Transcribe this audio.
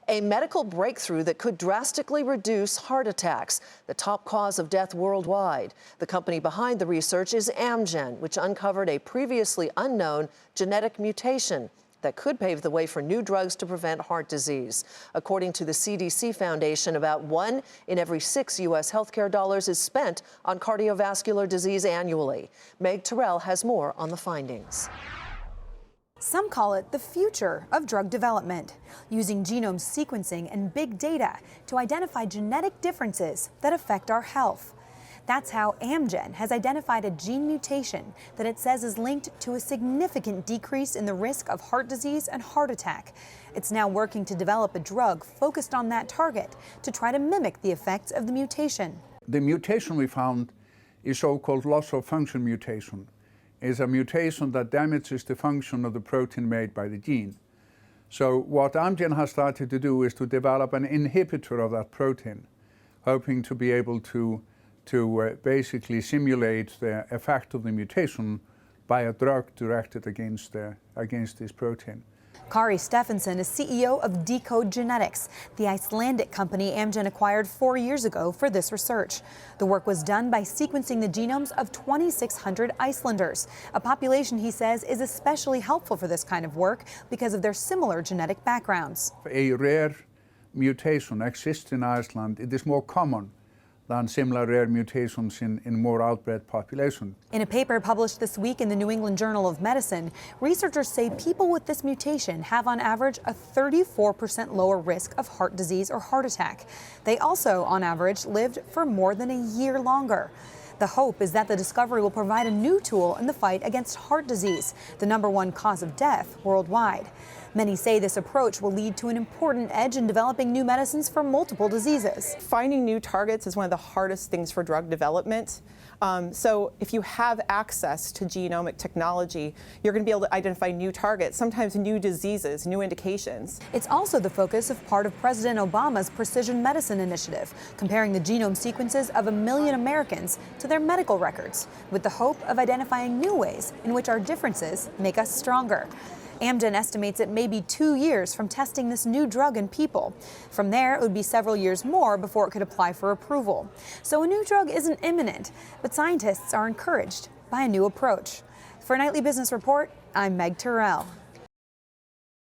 A medical breakthrough that could drastically reduce heart attacks, the top cause of death worldwide. The company behind the research is Amgen, which uncovered a previously unknown genetic mutation that could pave the way for new drugs to prevent heart disease. According to the CDC Foundation, about 1 in every 6 U.S. healthcare dollars is spent on cardiovascular disease annually. Meg Terrell has more on the findings. Some call it the future of drug development, using genome sequencing and big data to identify genetic differences that affect our health. That's how Amgen has identified a gene mutation that it says is linked to a significant decrease in the risk of heart disease and heart attack. It's now working to develop a drug focused on that target to try to mimic the effects of the mutation. The mutation we found is so-called loss of function mutation. Is a mutation that damages the function of the protein made by the gene. So what Amgen has started to do is to develop an inhibitor of that protein, hoping to be able to basically simulate the effect of the mutation by a drug directed against this protein. Kari Stephenson is CEO of Decode Genetics, the Icelandic company Amgen acquired 4 years ago for this research. The work was done by sequencing the genomes of 2,600 Icelanders, a population he says is especially helpful for this kind of work because of their similar genetic backgrounds. A rare mutation exists in Iceland. It is more common than similar rare mutations in more outbred population. In a paper published this week in the New England Journal of Medicine, researchers say people with this mutation have on average a 34% lower risk of heart disease or heart attack. They also, on average, lived for more than a year longer. The hope is that the discovery will provide a new tool in the fight against heart disease, the #1 cause of death worldwide. Many say this approach will lead to an important edge in developing new medicines for multiple diseases. Finding new targets is one of the hardest things for drug development. So if you have access to genomic technology, you're going to be able to identify new targets, sometimes new diseases, new indications. It's also the focus of part of President Obama's Precision Medicine Initiative, comparing the genome sequences of 1 million Americans to their medical records, with the hope of identifying new ways in which our differences make us stronger. Amgen estimates it may be 2 years from testing this new drug in people. From there, it would be several years more before it could apply for approval. So a new drug isn't imminent, but scientists are encouraged by a new approach. For Nightly Business Report, I'm Meg Terrell.